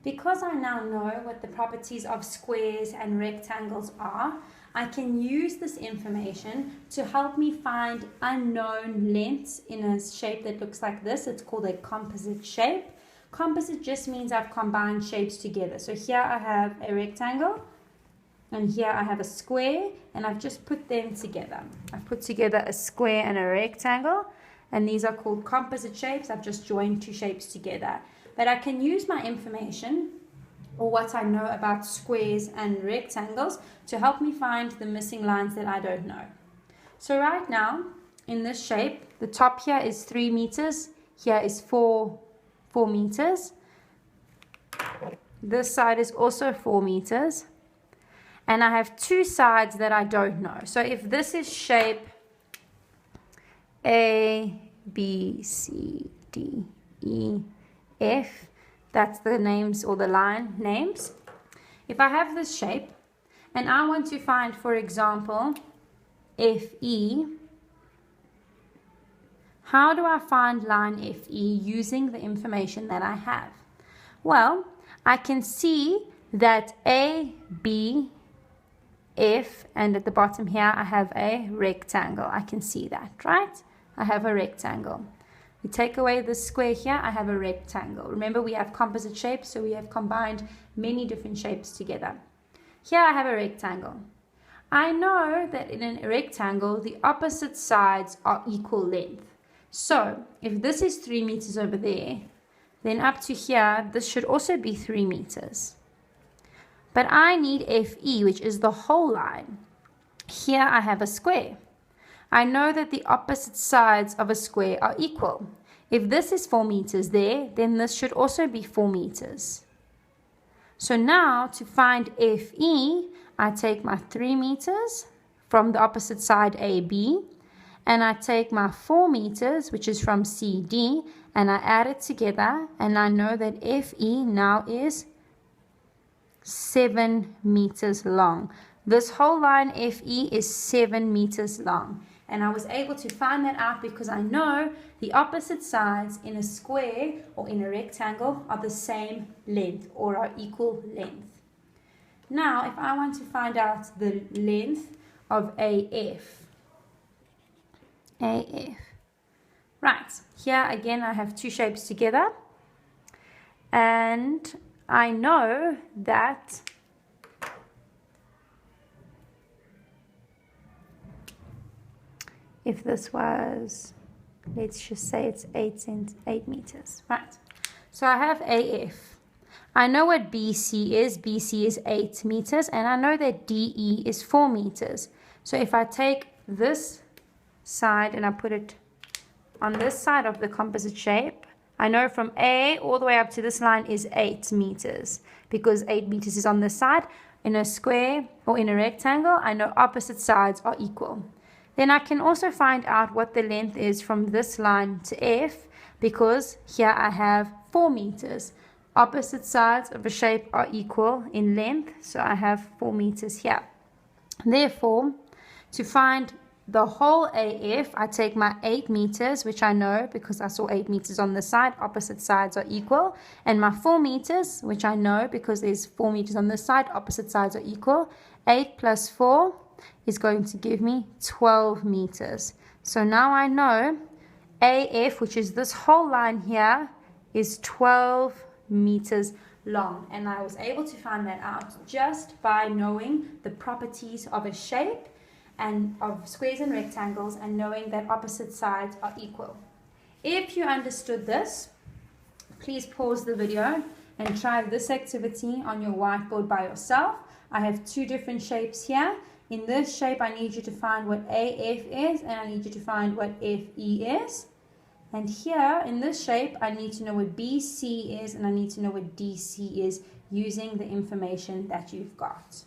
Because I now know what the properties of squares and rectangles are, I can use this information to help me find unknown lengths in a shape that looks like this. It's called a composite shape. Composite just means I've combined shapes together. So here I have a rectangle, and here I have a square, and I've just put them together. I've put together a square and a rectangle, and these are called composite shapes. I've just joined two shapes together. But I can use my information, or what I know about squares and rectangles, to help me find the missing lines that I don't know. So right now, in this shape, the top here is 3 meters, here is 4 meters. This side is also 4 meters. And I have two sides that I don't know. So if this is shape A, B, C, D, E, F, that's the names or the line names. If I have this shape and I want to find, for example, FE, how do I find line FE using the information that I have? Well, I can see that A, B, F, and at the bottom here I have a rectangle. I can see that, right? I have a rectangle. We take away this square here, I have a rectangle. Remember, we have composite shapes, so we have combined many different shapes together. Here I have a rectangle. I know that in a rectangle, the opposite sides are equal length. So if this is 3 meters over there, then up to here, this should also be 3 meters. But I need FE, which is the whole line. Here I have a square. I know that the opposite sides of a square are equal. If this is 4 meters there, then this should also be 4 meters. So now to find FE, I take my 3 meters from the opposite side AB, and I take my 4 meters, which is from CD, and I add it together, and I know that FE now is 7 meters long. This whole line FE is 7 meters long. And I was able to find that out because I know the opposite sides in a square or in a rectangle are the same length or are equal length. Now, if I want to find out the length of AF. Right, here again I have two shapes together. And I know that if this was, let's just say it's 8 meters, right? So I have AF. I know what BC is. BC is 8 meters, and I know that DE is 4 meters. So if I take this side and I put it on this side of the composite shape, I know from A all the way up to this line is 8 meters, because 8 meters is on this side. In a square or in a rectangle, I know opposite sides are equal. Then I can also find out what the length is from this line to F, because here I have 4 meters. Opposite sides of a shape are equal in length, so I have 4 meters here. Therefore, to find the whole AF, I take my 8 meters, which I know because I saw 8 meters on the side, opposite sides are equal, and my 4 meters, which I know because there's 4 meters on this side, opposite sides are equal. 8 plus 4 is going to give me 12 meters. So now I know AF, which is this whole line here, is 12 meters long. And I was able to find that out just by knowing the properties of a shape and of squares and rectangles, and knowing that opposite sides are equal. If you understood this, please pause the video and try this activity on your whiteboard by yourself. I have two different shapes here. In this shape, I need you to find what AF is, and I need you to find what FE is. And here, in this shape, I need to know what BC is, and I need to know what DC is using the information that you've got.